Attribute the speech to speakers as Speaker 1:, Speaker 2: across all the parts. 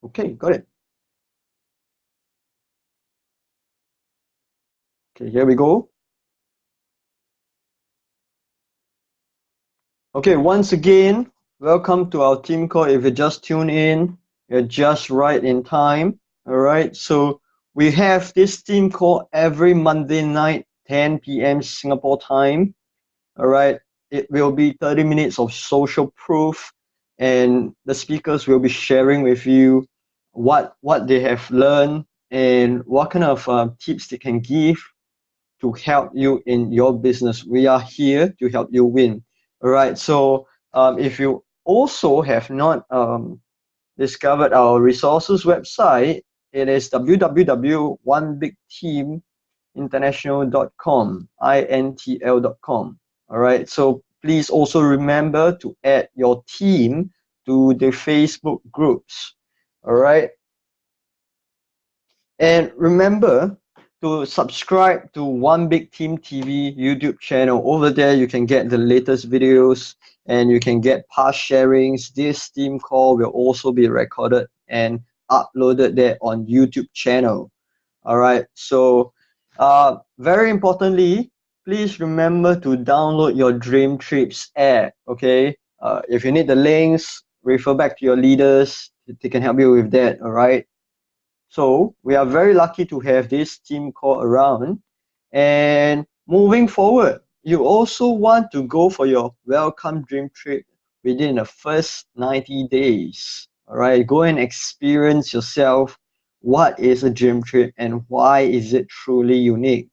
Speaker 1: Okay, got it. Okay, here we go. Okay, once again, welcome to our team call. If you just tune in, you're just right in time. All right, so we have this team call every Monday night, 10 p.m. Singapore time. All right, it will be 30 minutes of social proof, and the speakers will be sharing with you what they have learned and what kind of tips they can give to help you in your business. We are here to help you win. All right. So if you also have not discovered our resources website, it is www.onebigteaminternational.com, intl.com. All right. So please also remember to add your team to the Facebook groups. All right. And remember to subscribe to One Big Team TV YouTube channel. Over there, you can get the latest videos and you can get past sharings. This team call will also be recorded and uploaded there on YouTube channel. All right. So, very importantly, please remember to download your Dream Trips app. Okay. If you need the links, refer back to your leaders. They can help you with that. All right. So we are very lucky to have this team call around. And moving forward, you also want to go for your welcome dream trip within the first 90 days. All right, go and experience yourself what is a dream trip and why is it truly unique.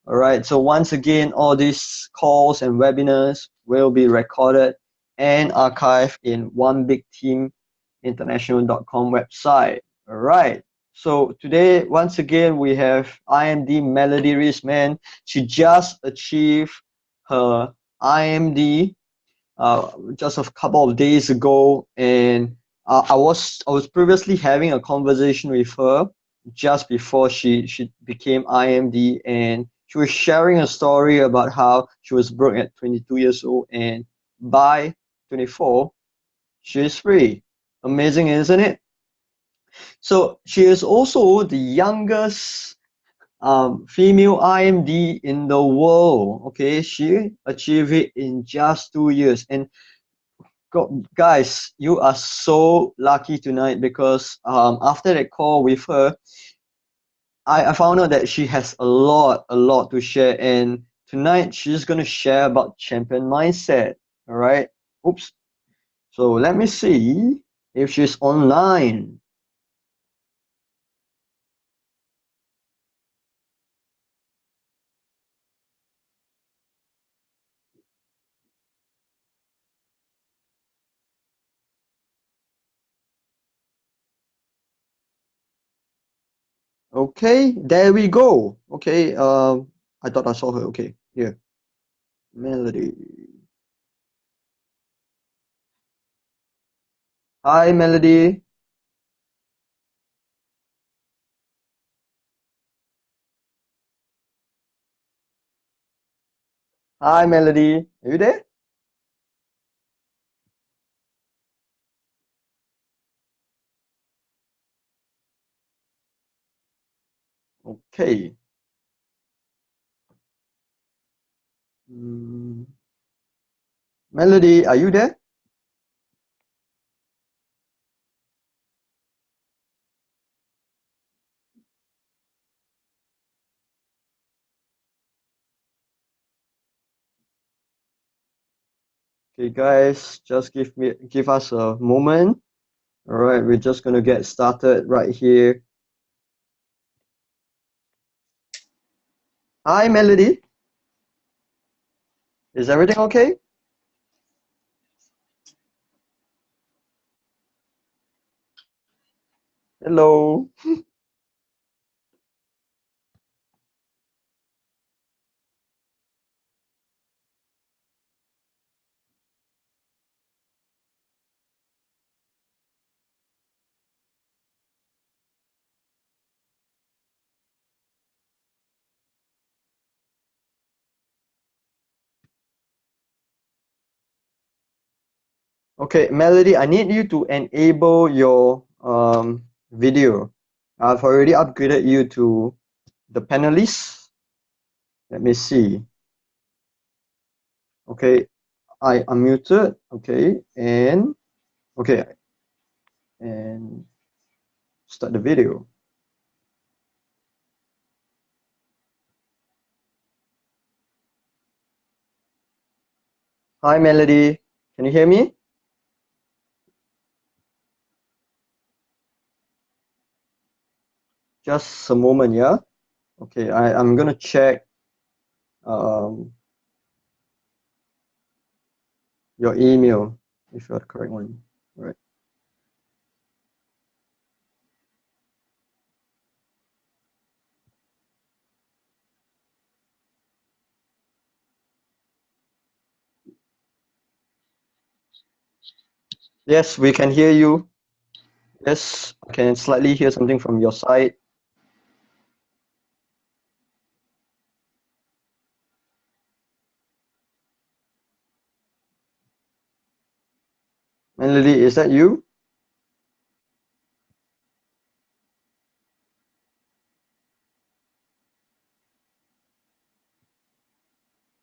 Speaker 1: All right, so once again, all these calls and webinars will be recorded and archived in onebigteaminternational.com website. All right. So today, once again, we have IMD Mélodie Rismann. She just achieved her IMD just a couple of days ago, and I was previously having a conversation with her just before she became IMD, and she was sharing a story about how she was broke at 22 years old, and by 24, she is free. Amazing, isn't it? So she is also the youngest female IMD in the world. Okay, she achieved it in just 2 years. And guys, you are so lucky tonight because after that call with her, I found out that she has a lot to share. And tonight she's gonna share about champion mindset. All right. Oops. So let me see if she's online. Okay, there we go. Okay, I thought I saw her. Okay, here, Melody. Hi, Melody. Hi, Melody. Are you there? Okay. Mm, Melody, are you there? Okay, guys, just give us a moment. All right, we're just gonna get started right here. Hi, Melody. Is everything okay? Hello. Okay, Melody, I need you to enable your video. I've already upgraded you to the panelist. Let me see. Okay, I unmuted. Okay, and start the video. Hi, Melody. Can you hear me? Just a moment, yeah. Okay, I'm gonna check your email if you're the correct one. Right. Yes, we can hear you. Yes, I can slightly hear something from your side. Melody, is that you?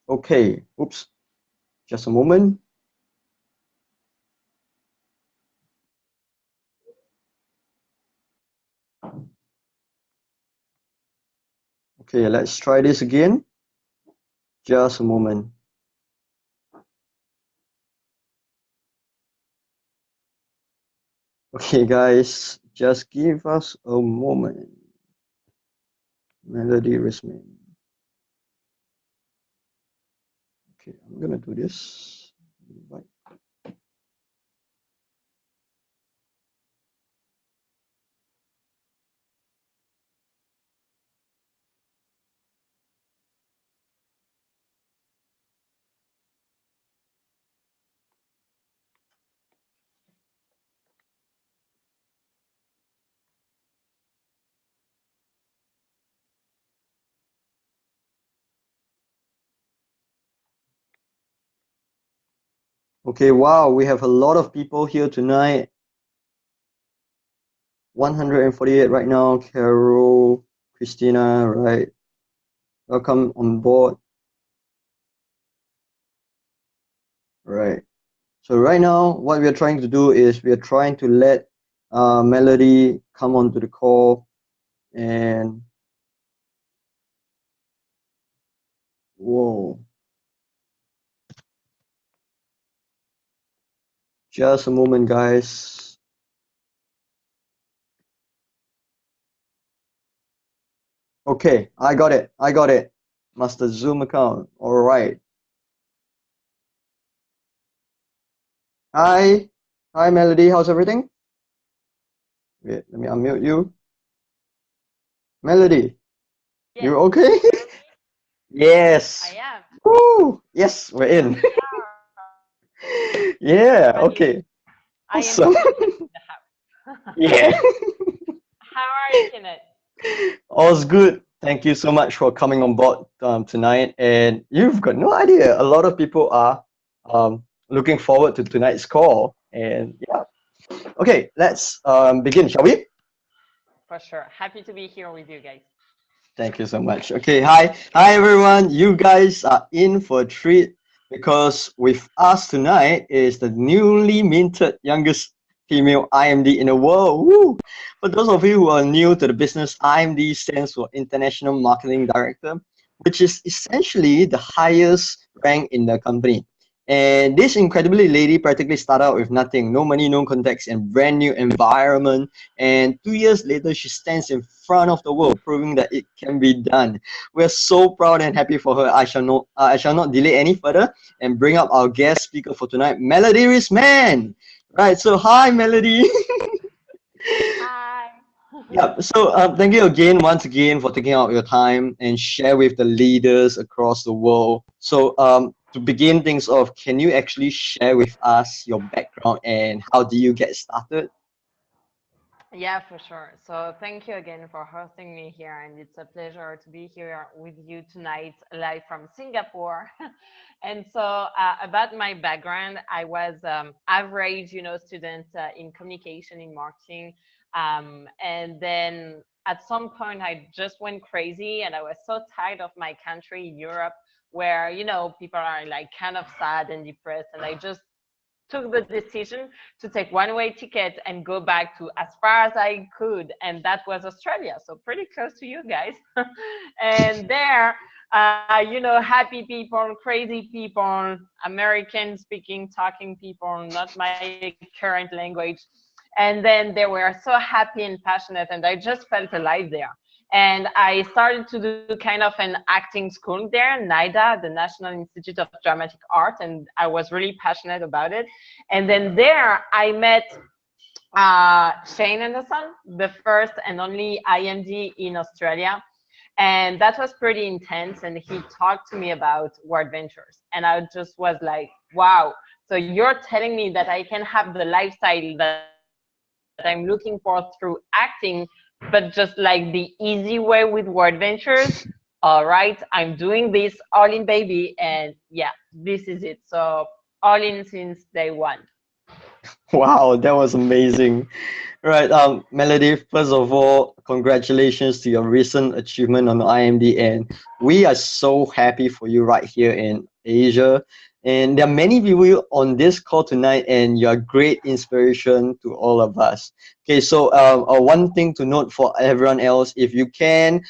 Speaker 1: Okay. Oops. Just a moment. Okay, let's try this again. Just a moment. Okay, guys, just give us a moment. Melody Rismann. Okay, I'm gonna do this. Invite. Okay, wow, we have a lot of people here tonight. 148 right now. Carol, Christina, right? Welcome on board. Right. So right now, what we are trying to do is we are trying to let Melody come onto the call, and whoa, just a moment, guys. Okay, I got it. I got it. Master Zoom account. All right. Hi. Hi, Melody. How's everything? Wait, let me unmute you. Melody,
Speaker 2: Yes.
Speaker 1: you okay? Yes.
Speaker 2: I am.
Speaker 1: Woo! Yes, we're in. Yeah, okay.
Speaker 2: I am
Speaker 1: Awesome.
Speaker 2: in the house.
Speaker 1: Yeah.
Speaker 2: How are you, Kenneth?
Speaker 1: All's good. Thank you so much for coming on board tonight. And you've got no idea. A lot of people are looking forward to tonight's call. And yeah. Okay, let's begin, shall we?
Speaker 2: For sure. Happy to be here with you guys.
Speaker 1: Thank you so much. Okay, hi everyone. You guys are in for a treat because with us tonight is the newly minted youngest female IMD in the world. Woo! For those of you who are new to the business, IMD stands for International Marketing Director, which is essentially the highest rank in the company. And this incredibly lady practically started out with nothing, no money, no contacts, and brand new environment. And 2 years later, she stands in front of the world, proving that it can be done. We're so proud and happy for her. I shall not delay any further and bring up our guest speaker for tonight, Mélodie Rismann. Right. So hi, Mélodie.
Speaker 2: Hi.
Speaker 1: Yeah. So thank you again, once again, for taking out your time and share with the leaders across the world. So to begin things off, can you actually share with us your background and how did you get started?
Speaker 2: Yeah, for sure. So thank you again for hosting me here, and it's a pleasure to be here with you tonight, live from Singapore. And so, about my background, I was average, student in communication in marketing, and then at some point I just went crazy, and I was so tired of my country, Europe, where people are like kind of sad and depressed, and I just took the decision to take one-way ticket and go back to as far as I could, and that was Australia, so pretty close to you guys. And there, happy people, crazy people, American speaking, talking people, not my current language. And then they were so happy and passionate, and I just felt alive there. And I started to do kind of an acting school there, NIDA, the National Institute of Dramatic Art, and I was really passionate about it. And then there, I met Shane Anderson, the first and only IMD in Australia. And that was pretty intense. And he talked to me about WorldVentures. And I just was like, wow. So you're telling me that I can have the lifestyle that I'm looking for through acting, but just like the easy way with WorldVentures? All right, I'm doing this all in, baby. And yeah, this is it. So all in since day one.
Speaker 1: Wow, that was amazing. Right, Melody, first of all, congratulations to your recent achievement on the IMD, and we are so happy for you right here in Asia. And there are many people on this call tonight, and you're a great inspiration to all of us. Okay, so one thing to note for everyone else, if you can,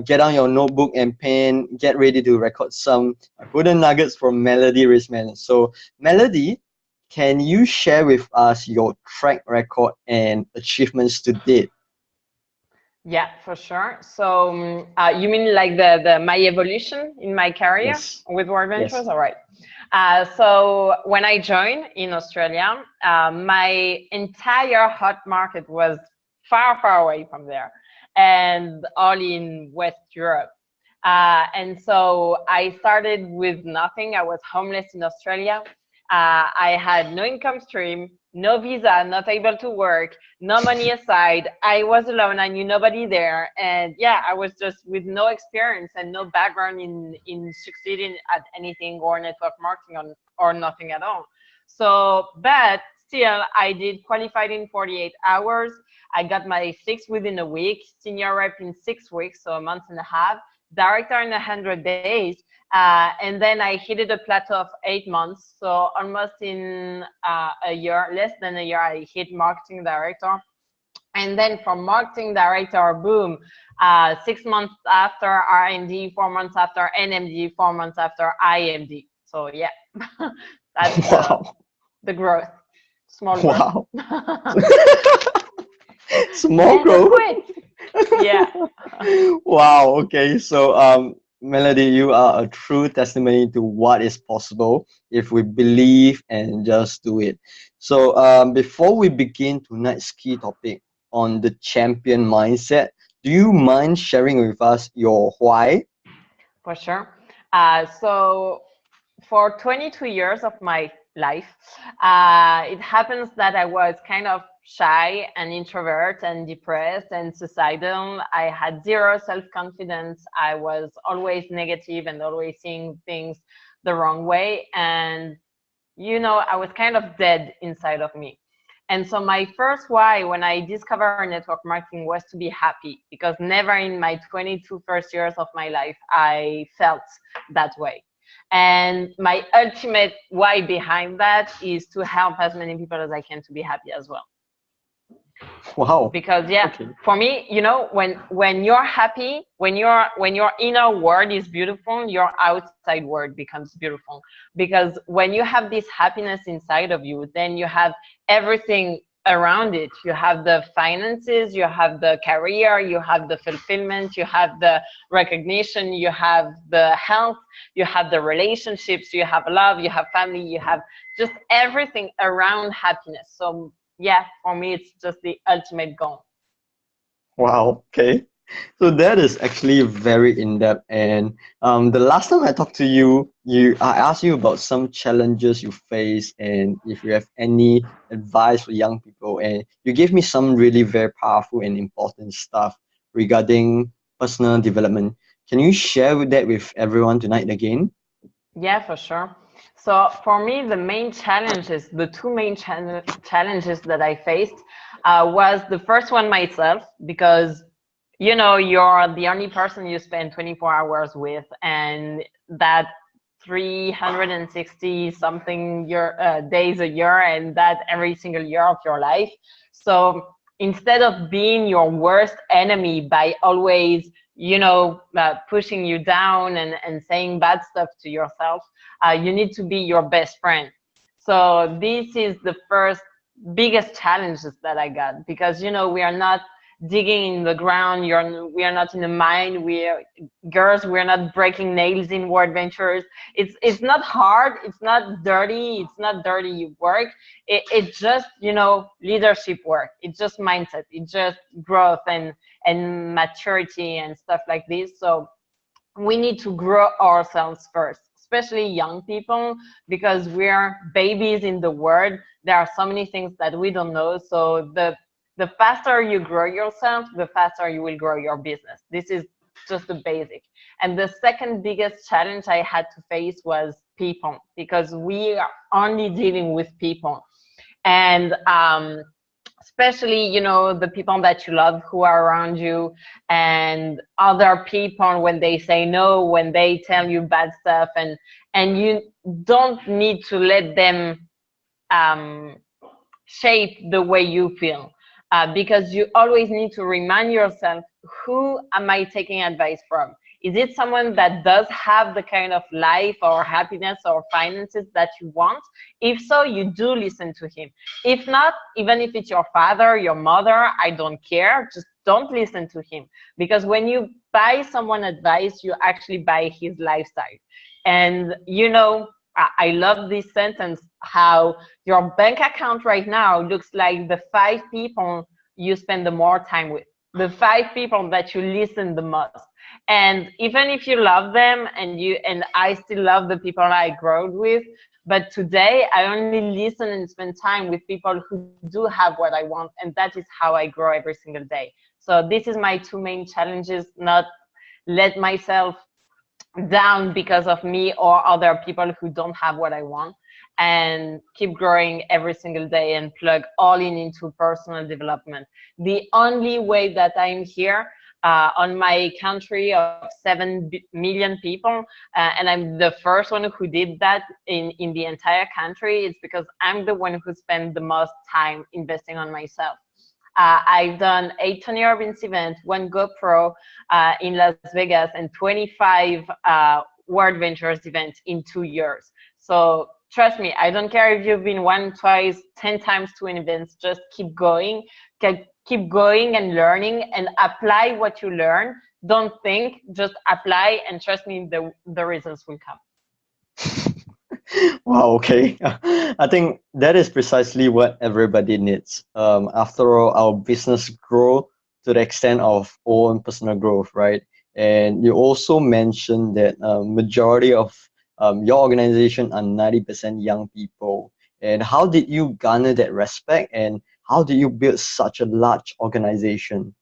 Speaker 1: get on your notebook and pen, get ready to record some golden nuggets from Melody Rismann. So, Melody, can you share with us your track record and achievements to date?
Speaker 2: Yeah, for sure. So, you mean like the my evolution in my career
Speaker 1: Yes.
Speaker 2: with World
Speaker 1: Yes.
Speaker 2: Ventures? All right. So when I joined in Australia, my entire hot market was far, far away from there, and all in West Europe. And so I started with nothing. I was homeless in Australia. I had no income stream, no visa, not able to work, no money aside. I was alone. I knew nobody there, and yeah, I was just with no experience and no background in succeeding at anything or network marketing or nothing at all. So, but still, I did qualified in 48 hours. I got my fix within a week, senior rep in 6 weeks, so a month and a half, director in 100 days. And then I hit a plateau of 8 months. So almost in a year, less than a year, I hit marketing director. And then from marketing director, boom, 6 months after R&D, 4 months after NMD, 4 months after IMD. So yeah, that's
Speaker 1: Wow.
Speaker 2: the growth, small growth.
Speaker 1: Wow. Small
Speaker 2: Never
Speaker 1: growth.
Speaker 2: quit. Yeah.
Speaker 1: Wow. Okay. So, Melody, you are a true testimony to what is possible if we believe and just do it. So, before we begin tonight's key topic on the champion mindset, do you mind sharing with us your why?
Speaker 2: For sure. So for 22 years of my life, it happens that I was kind of shy and introvert and depressed and suicidal. I had zero self-confidence. I was always negative and always seeing things the wrong way. And I was kind of dead inside of me. And so my first why when I discovered network marketing was to be happy, because never in my 22 first years of my life I felt that way. And my ultimate why behind that is to help as many people as I can to be happy as well.
Speaker 1: Wow.
Speaker 2: Because yeah,
Speaker 1: Okay.
Speaker 2: for me, when you're happy, when your inner world is beautiful, your outside world becomes beautiful. Because when you have this happiness inside of you, then you have everything around it. You have the finances, you have the career, you have the fulfillment, you have the recognition, you have the health, you have the relationships, you have love, you have family, you have just everything around happiness. So yeah, for me, it's just the ultimate goal.
Speaker 1: Wow. Okay. So that is actually very in-depth. And the last time I talked to you, I asked you about some challenges you face and if you have any advice for young people. And you gave me some really very powerful and important stuff regarding personal development. Can you share with that with everyone tonight again?
Speaker 2: Yeah, for sure. So for me, the main challenges, the two main challenges that I faced was the first one myself, because you know you're the only person you spend 24 hours with, and that 360 something days a year, and that every single year of your life. So instead of being your worst enemy by always pushing you down and saying bad stuff to yourself, you need to be your best friend. So this is the first biggest challenges that I got, because we are not digging in the ground. We are not in a mine. We are girls. We are not breaking nails in WorldVentures. It's not hard. It's not dirty. It's not dirty work. It's just leadership work. It's just mindset. It's just growth and maturity and stuff like this. So we need to grow ourselves first, especially young people, because we're babies in the world. There are so many things that we don't know. So the faster you grow yourself, the faster you will grow your business. This is just the basic. And the second biggest challenge I had to face was people, because we are only dealing with people. And especially the people that you love who are around you, and other people when they say no, when they tell you bad stuff, and you don't need to let them um, shape the way you feel, because you always need to remind yourself, who am I taking advice from? Is it someone that does have the kind of life or happiness or finances that you want? If so, you do listen to him. If not, even if it's your father, your mother, I don't care, just don't listen to him. Because when you buy someone advice, you actually buy his lifestyle. And I love this sentence, how your bank account right now looks like the 5 people you spend the more time with, the 5 people that you listen the most. And even if you love them, and I still love the people I grew with, but today I only listen and spend time with people who do have what I want, and that is how I grow every single day. So this is my two main challenges: not let myself down because of me or other people who don't have what I want, and keep growing every single day and plug all in into personal development. The only way that I'm here on my country of 7 million people, and I'm the first one who did that in the entire country, it's because I'm the one who spent the most time investing on myself. I've done 8 Tony Robbins events, 1 GoPro in Las Vegas, and 25 WorldVentures events in 2 years. So trust me, I don't care if you've been 1, twice, 10 times to an event, just keep going. Keep going and learning, and apply what you learn. Don't think, just apply, and trust me, the results will come.
Speaker 1: Wow, okay. I think that is precisely what everybody needs. After all, our business grow to the extent of own personal growth, right? And you also mentioned that majority of your organization are 90% young people. And how did you garner that respect, and how did you build such a large organization?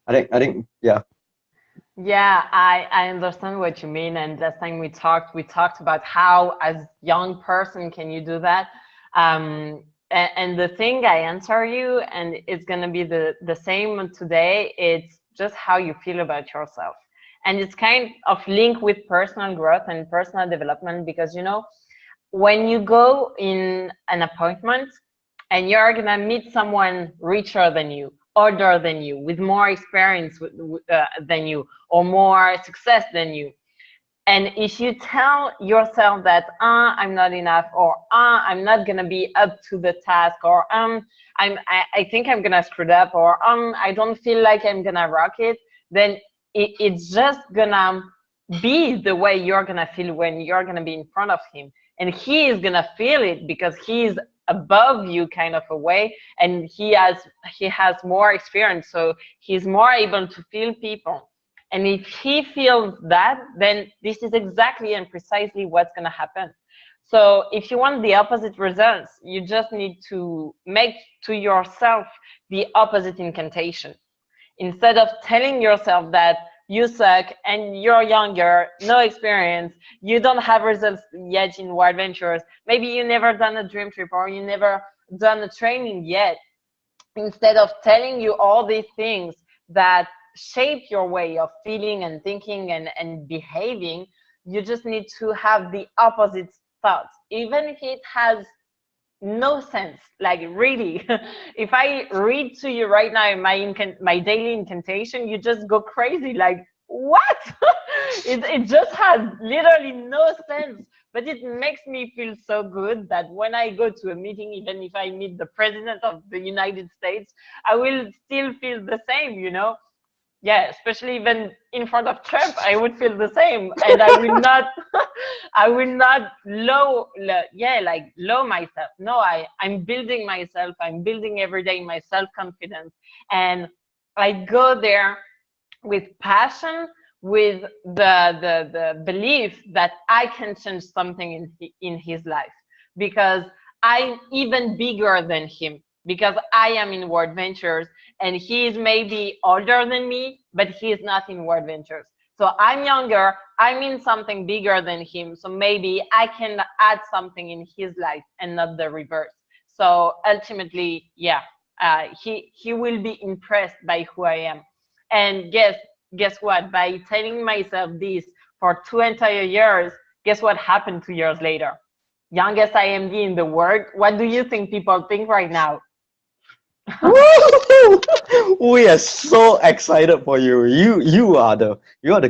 Speaker 1: Yeah.
Speaker 2: Yeah, I understand what you mean. And last time we talked about how as young person can you do that. And the thing I answer you, and it's gonna be the same today, it's just how you feel about yourself. And it's kind of linked with personal growth and personal development, because when you go in an appointment and you're gonna meet someone richer than you, older than you, with more experience than you, or more success than you, and if you tell yourself that I'm not enough, or I'm not gonna be up to the task, or I think I'm gonna screw it up, or I don't feel like I'm gonna rock it, then it's just gonna be the way you're gonna feel when you're gonna be in front of him, and he is gonna feel it because he's above you kind of a way, and he has more experience, so he's more able to feel people. And if he feels that, then this is exactly and precisely what's going to happen. So if you want the opposite results, you just need to make to yourself the opposite incantation. Instead of telling yourself that you suck and you're younger, no experience, you don't have results yet in WorldVentures, maybe you never done a dream trip or you never done a training yet. Instead of telling you all these things that shape your way of feeling and thinking and behaving, you just need to have the opposite thoughts, even if it has no sense. Like, really, if I read to you right now my daily incantation, you just go crazy. Like, what? It just has literally no sense, but it makes me feel so good that when I go to a meeting, even if I meet the president of the United States, I will still feel the same, you know? Yeah, especially even in front of Trump, I would feel the same, and I will not, I will not low myself. No, I'm building myself. I'm building every day my self-confidence, and I go there with passion, with the belief that I can change something in his life, because I'm even bigger than him, because I am in WorldVentures and he is maybe older than me, but he is not in WorldVentures. So I'm younger, I'm in something bigger than him, so maybe I can add something in his life and not the reverse. So ultimately, yeah, he will be impressed by who I am. And guess what? By telling myself this for 2 entire years, guess what happened 2 years later? Youngest IMD in the world. What do you think people think right now?
Speaker 1: We are so excited for you. You are the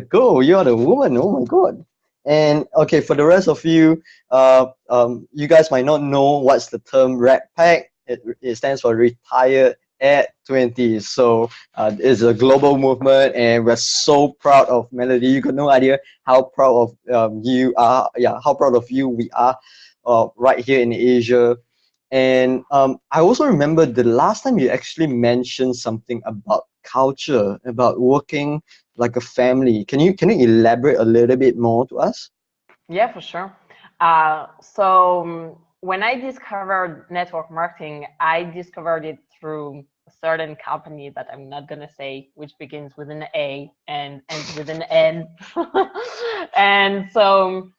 Speaker 1: girl. You are the woman. Oh my God. And okay, for the rest of you, you guys might not know what's the term Red Pack. It stands for Retired at 20. So it's a global movement, and we're so proud of Melody. You got no idea how proud of you are. Yeah, how proud of you we are right here in Asia. And I also remember the last time you actually mentioned something about culture, about working like a family. Can you elaborate a little bit more to us?
Speaker 2: Yeah, for sure. So when I discovered network marketing, I discovered it through a certain company that I'm not gonna say, which begins with an A and ends with an N. And so,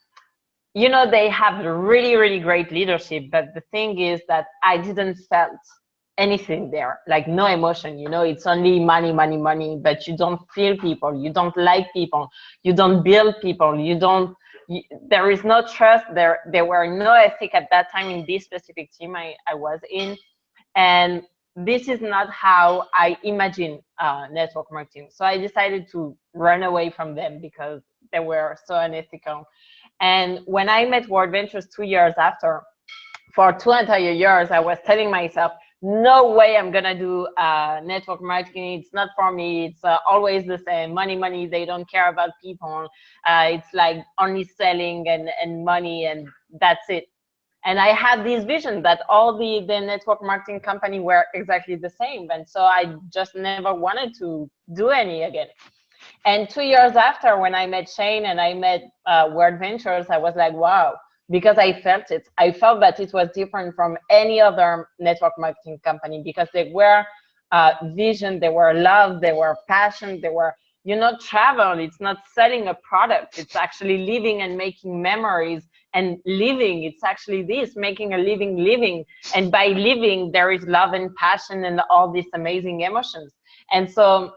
Speaker 2: you know, they have really, really great leadership, but the thing is that I didn't felt anything there, like no emotion. You know, it's only money, money, money, but you don't feel people, you don't like people, you don't build people, there is no trust there were no ethic at that time in this specific team I was in. And this is not how I imagine network marketing. So I decided to run away from them because they were so unethical. And when I met WorldVentures 2 years after, for 2 entire years, I was telling myself, no way I'm gonna do network marketing. It's not for me. It's always the same. Money, money. They don't care about people. It's like only selling and money, and that's it. And I had this vision that all the network marketing company were exactly the same. And so I just never wanted to do any again. And 2 years after, when I met Shane and I met WorldVentures, I was like, wow, because I felt it. I felt that it was different from any other network marketing company, because they were vision, they were love, they were passion, they were, you know, travel. It's not selling a product. It's actually living and making memories and living. It's actually this, making a living. And by living, there is love and passion and all these amazing emotions. And so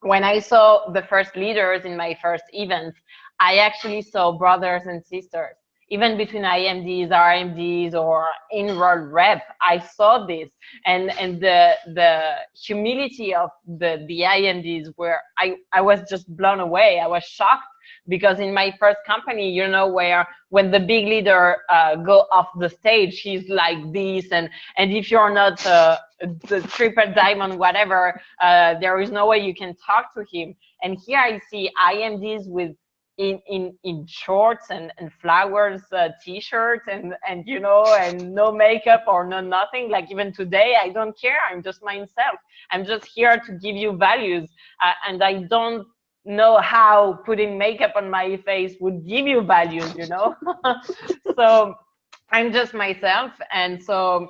Speaker 2: when I saw the first leaders in my first events, I actually saw brothers and sisters. Even between IMDs, RMDs, or enrolled rep, I saw this, and the humility of the IMDs, where I was just blown away. I was shocked, because in my first company, you know, where when the big leader go off the stage, he's like this, and if you're not the triple diamond, whatever, there is no way you can talk to him. And here I see IMDs with in shorts and flowers t-shirts and you know, and no makeup or no nothing. Like even today, I don't care. I'm just myself. I'm just here to give you values, and I don't know how putting makeup on my face would give you values, you know. So I'm just myself, and so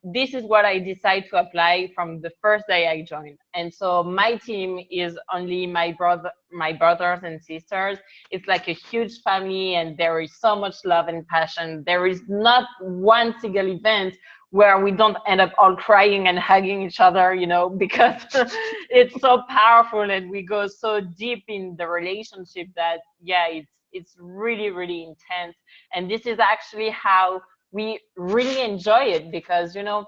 Speaker 2: this is what I decide to apply from the first day I joined. And so my team is only my brothers and sisters. It's like a huge family, and there is so much love and passion. There is not one single event where we don't end up all crying and hugging each other, you know, because it's so powerful, and we go so deep in the relationship that, yeah, it's really, really intense. And this is actually how we really enjoy it, because, you know,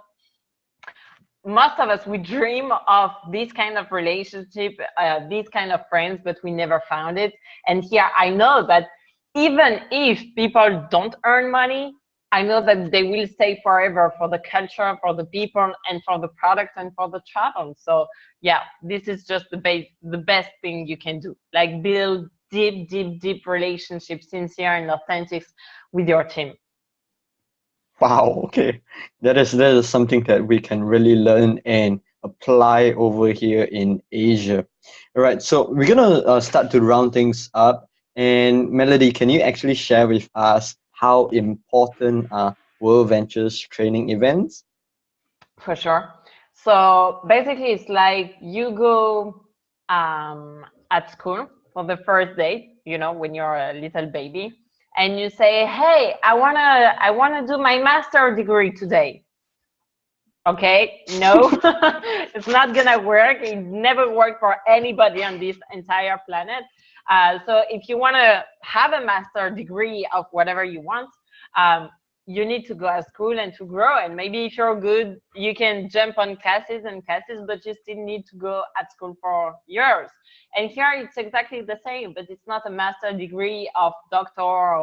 Speaker 2: most of us, we dream of this kind of relationship, these kind of friends, but we never found it. And here I know that even if people don't earn money, I know that they will stay forever for the culture, for the people, and for the product, and for the travel. So yeah, this is just the best thing you can do. Like build deep, deep, deep relationships, sincere and authentic, with your team.
Speaker 1: Wow, okay. That is something that we can really learn and apply over here in Asia. All right, so we're gonna start to round things up. And Melody, can you actually share with us how important are World Ventures training events?
Speaker 2: For sure. So basically, it's like you go at school for the first day, you know, when you're a little baby, and you say, "Hey, I wanna do my master degree today." Okay, no, it's not gonna work. It never worked for anybody on this entire planet. So if you wanna have a master degree of whatever you want, um, you need to go to school and to grow. And maybe if you're good, you can jump on classes and classes, but you still need to go at school for years. And here it's exactly the same, but it's not a master degree of doctor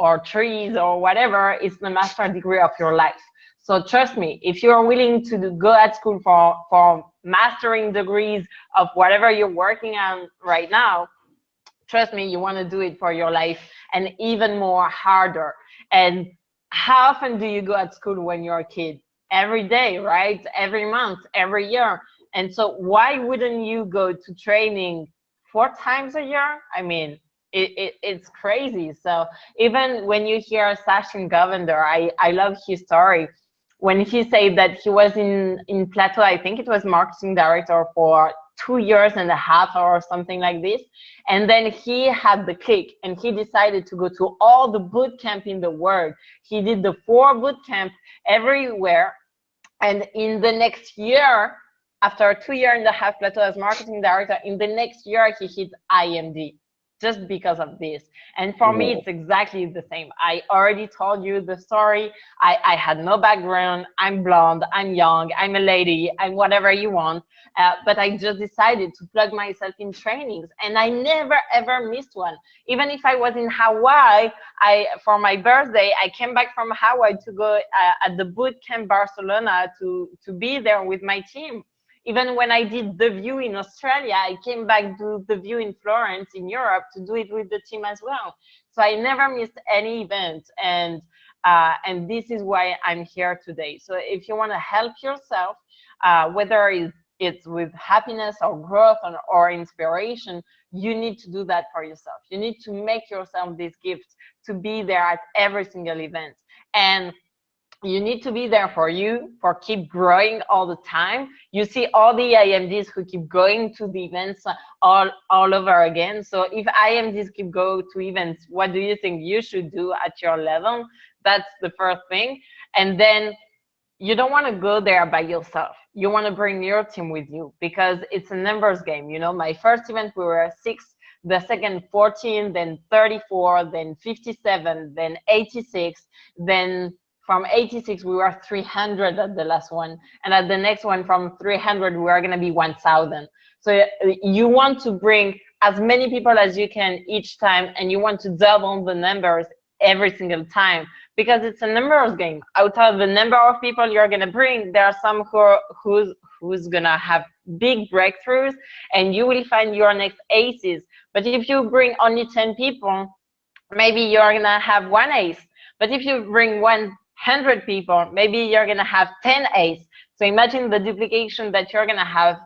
Speaker 2: or trees or whatever. It's the master degree of your life. So trust me, if you're willing to go at school for mastering degrees of whatever you're working on right now, trust me, you want to do it for your life, and even more harder. And how often do you go at school when you're a kid? Every day, right? Every month, every year. And so why wouldn't you go to training 4 times a year? I mean, it's crazy. So even when you hear Sachin Govender, I love his story. When he said that he was in Plateau, I think it was marketing director for 2 years and a half or something like this. And then he had the click, and he decided to go to all the boot camp in the world. He did the 4 boot camp everywhere. And in the next year, after 2 years and a half Plateau as marketing director, in the next year, he hit IMD. Just because of this. And for me,
Speaker 1: Wow.
Speaker 2: it's exactly the same. I already told you the story. I had no background. I'm blonde, I'm young, I'm a lady, I'm whatever you want. But I just decided to plug myself in trainings, and I never ever missed one. Even if I was in Hawaii, for my birthday, I came back from Hawaii to go at the boot camp Barcelona to be there with my team. Even when I did The View in Australia, I came back to The View in Florence in Europe to do it with the team as well. So I never missed any event, and this is why I'm here today. So if you want to help yourself, whether it's with happiness or growth or inspiration, you need to do that for yourself. You need to make yourself this gift to be there at every single event. And you need to be there for you, for keep growing all the time. You see all the IMDs who keep going to the events all over again. So if IMDs keep going to events, what do you think you should do at your level? That's the first thing. And then you don't want to go there by yourself. You want to bring your team with you, because it's a numbers game. You know, my first event, we were 6, the second 14, then 34, then 57, then 86, then from 86, we were 300 at the last one. And at the next one, from 300, we are going to be 1,000. So you want to bring as many people as you can each time, and you want to double the numbers every single time. because it's a numbers game. Out of the number of people you're gonna bring, there are some who's gonna have big breakthroughs, and you will find your next aces. But if you bring only 10 people, maybe you're gonna have one ace. But if you bring 100 people, maybe you're gonna have 10 ace. So imagine the duplication that you're gonna have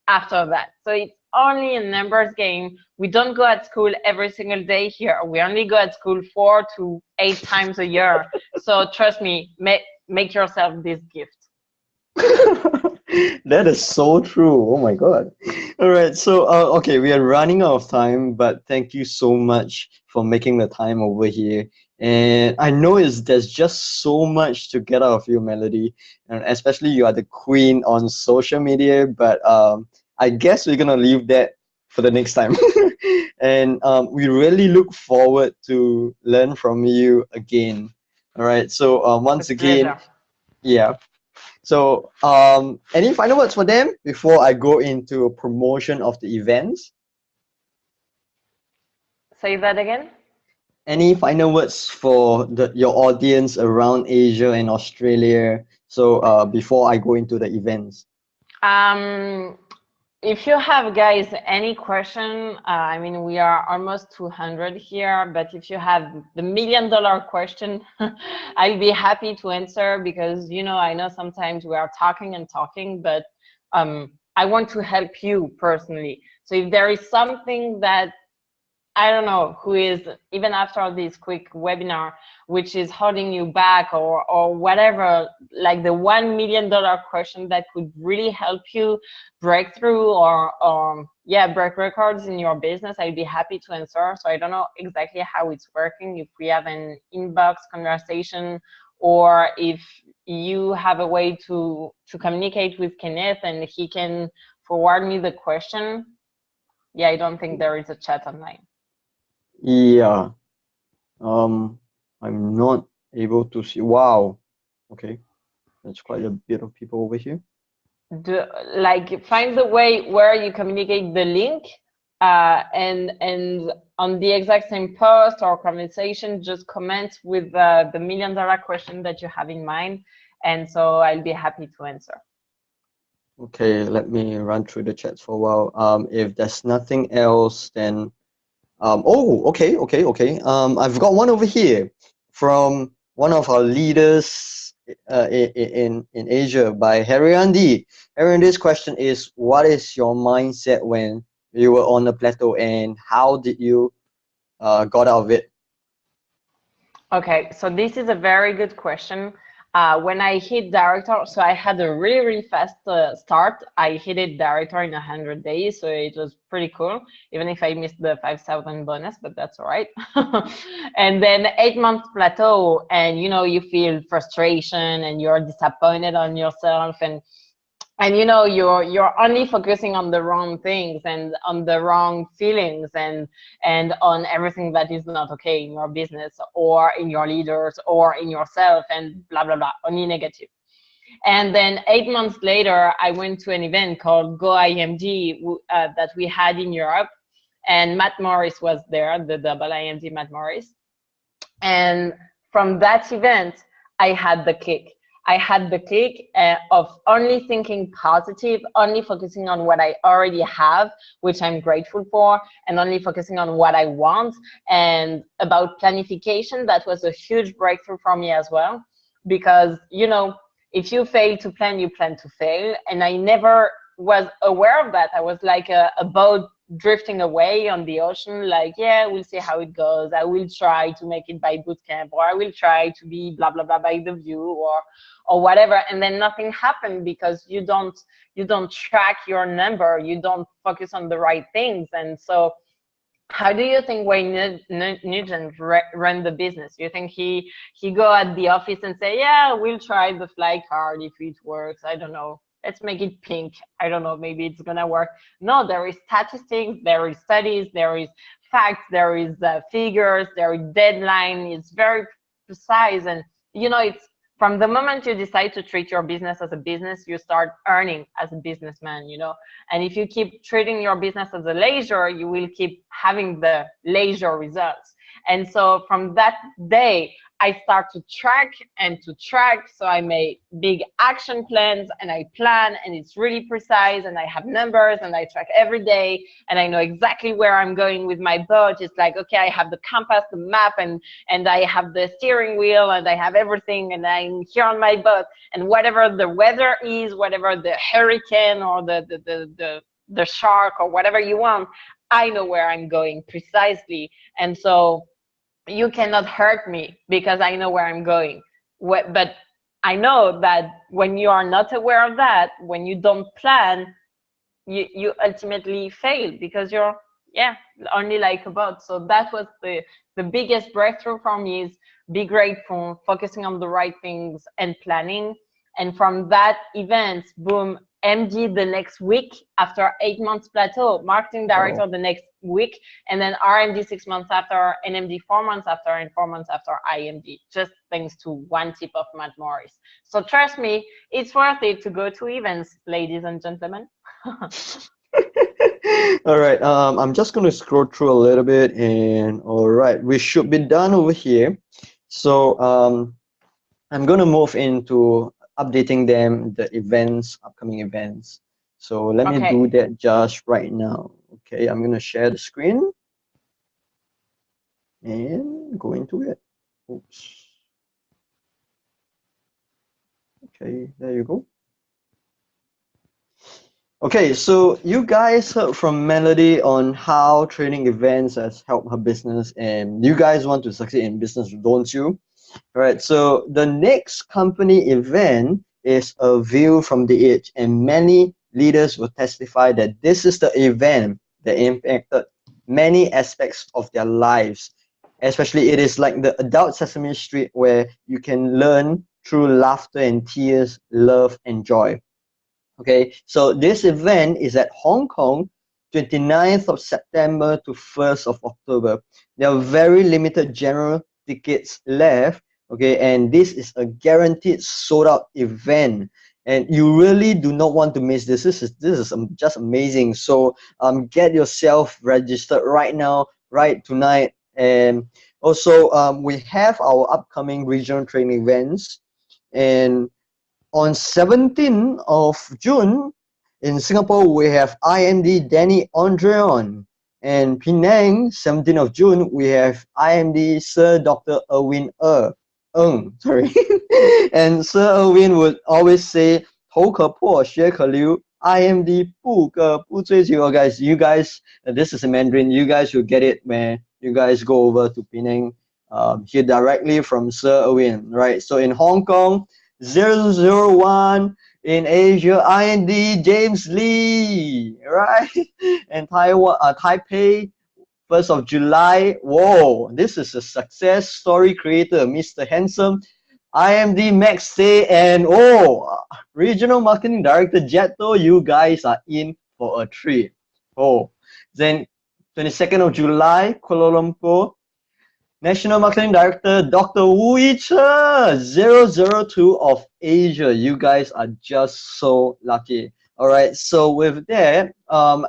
Speaker 2: after that. So it's only a numbers game. We don't go at school every single day here. We only go at school 4 to 8 times a year. So trust me, make yourself this gift.
Speaker 1: That is so true. Oh my God. All right. So, okay, we are running out of time, but thank you so much for making the time over here. And I know there's just so much to get out of you, Melody, and especially you are the queen on social media. But I guess we're gonna leave that for the next time. And we really look forward to learn from you again. All right. So once
Speaker 2: With
Speaker 1: again,
Speaker 2: pleasure.
Speaker 1: yeah. So, any final words for them before I go into a promotion of the events?
Speaker 2: Say that again.
Speaker 1: Any final words for your audience around Asia and Australia? So, before I go into the events.
Speaker 2: Um, if you have, guys, any question, I mean, we are almost 200 here, but if you have the $1,000,000 question, I'll be happy to answer, because, I know sometimes we are talking and talking, but I want to help you personally. So if there is something that I don't know who is, even after this quick webinar, which is holding you back, or whatever, like the $1,000,000 question that could really help you break through, or yeah, break records in your business, I'd be happy to answer. So I don't know exactly how it's working, if we have an inbox conversation, or if you have a way to communicate with Kenneth and he can forward me the question. Yeah, I don't think there is a chat online.
Speaker 1: Yeah. I'm not able to see. Wow. Okay. That's quite a bit of people over here.
Speaker 2: Like, find the way where you communicate the link, and on the exact same post or conversation, just comment with the $1,000,000 question that you have in mind, and so I'll be happy to answer.
Speaker 1: Okay, let me run through the chats for a while. If there's nothing else, then oh, okay. I've got one over here from one of our leaders in Asia by Harry Andy. Harry Andy's question is, what is your mindset when you were on the plateau, and how did you got out of it?
Speaker 2: Okay, so this is a very good question. When I hit director, so I had a really, really fast start. I hit it director in 100 days, so it was pretty cool, even if I missed the 5,000 bonus, but that's all right. And then 8 months plateau, and you feel frustration and you're disappointed on yourself, and you're only focusing on the wrong things and on the wrong feelings, and on everything that is not okay in your business or in your leaders or in yourself, and blah blah blah, only negative. And then 8 months later, I went to an event called Go IMD that we had in Europe, and Matt Morris was there, the double IMD Matt Morris. And from that event, I had the click. I had the click of only thinking positive, only focusing on what I already have, which I'm grateful for, and only focusing on what I want. And about planification, that was a huge breakthrough for me as well, because, if you fail to plan, you plan to fail. And I never was aware of that. I was like a boat drifting away on the ocean, like, yeah, we'll see how it goes. I will try to make it by boot camp, or I will try to be blah blah blah by the view, or whatever. And then nothing happened, because you don't track your number, you don't focus on the right things. And so how do you think Wayne Nugent run the business? You think he go at the office and say, yeah, we'll try the fly card, if it works, I don't know, let's make it pink, I don't know, maybe it's gonna work? No, there is statistics, there is studies, there is facts, there is figures, there is deadline. It's very precise. And it's from the moment you decide to treat your business as a business, you start earning as a businessman. And if you keep treating your business as a leisure, you will keep having the leisure results. And so from that day, I start to track and to track. So I make big action plans and I plan, and it's really precise, and I have numbers and I track every day, and I know exactly where I'm going with my boat. It's like, okay, I have the compass, the map, and I have the steering wheel, and I have everything, and I'm here on my boat, and whatever the weather is, whatever the hurricane or the shark or whatever you want, I know where I'm going precisely. And so you cannot hurt me because I know where I'm going. But I know that when you are not aware of that, when you don't plan, you ultimately fail because you're only like a bot. So that was the biggest breakthrough for me, is be grateful, focusing on the right things and planning. And from that event, boom, MD the next week after 8 months plateau, marketing director the next week, and then RMD 6 months after, NMD 4 months after, and 4 months after IMD, just thanks to one tip of Matt Morris. So trust me, it's worth it to go to events, ladies and gentlemen.
Speaker 1: All right, I'm just going to scroll through a little bit, and all right, we should be done over here. So I'm going to move into updating them, the events, upcoming events. So let me do that just right now. Okay, I'm going to share the screen and go into it. Oops. Okay, there you go. Okay, so you guys heard from Melody on how training events has helped her business, and you guys want to succeed in business, don't you? All right, so the next company event is a view from the edge, and many leaders will testify that this is the event that impacted many aspects of their lives. Especially, it is like the adult Sesame Street where you can learn through laughter and tears, love and joy. Okay, so this event is at Hong Kong, 29th of September to 1st of October. There are very limited general tickets left. Okay, and this is a guaranteed sold out event, and you really do not want to miss this. This is just amazing. So get yourself registered right now, right tonight. And also we have our upcoming regional training events, and on 17th of June in Singapore, we have IMD Danny Andreon. And Penang, 17th of June, we have IMD Sir Dr. Erwin Ng. Sorry. And Sir Erwin would always say, 头可破，血可流, IMD 不追求. Guys, you guys, this is a Mandarin. You guys will get it, man. You guys go over to Penang, hear directly from Sir Erwin, right? So in Hong Kong, 001 in Asia, IND James Lee, right? And Taiwan, Taipei, 1st of July. Whoa, this is a success story creator, Mr. Handsome, IMD Max Day, and Regional Marketing Director Jetto. You guys are in for a treat. Then 22nd of July, Kuala Lumpur, National Marketing Director Dr. Wu Yiche, 002 of Asia. You guys are just so lucky. All right, so with that, I'm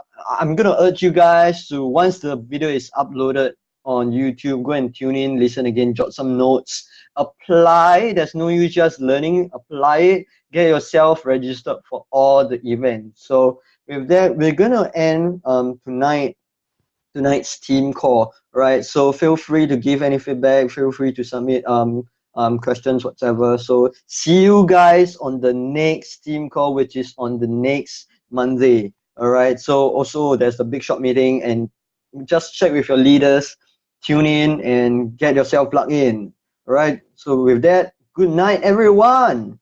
Speaker 1: gonna urge you guys to, once the video is uploaded on YouTube, go and tune in, listen again, jot some notes, apply. There's no use just learning. Apply it, get yourself registered for all the events. So with that, we're gonna end tonight's team call, right? So feel free to give any feedback, feel free to submit questions, whatever. So see you guys on the next team call, which is on the next Monday. All right, so also there's the big shot meeting, and just check with your leaders, tune in and get yourself plugged in. All right, so with that, good night everyone.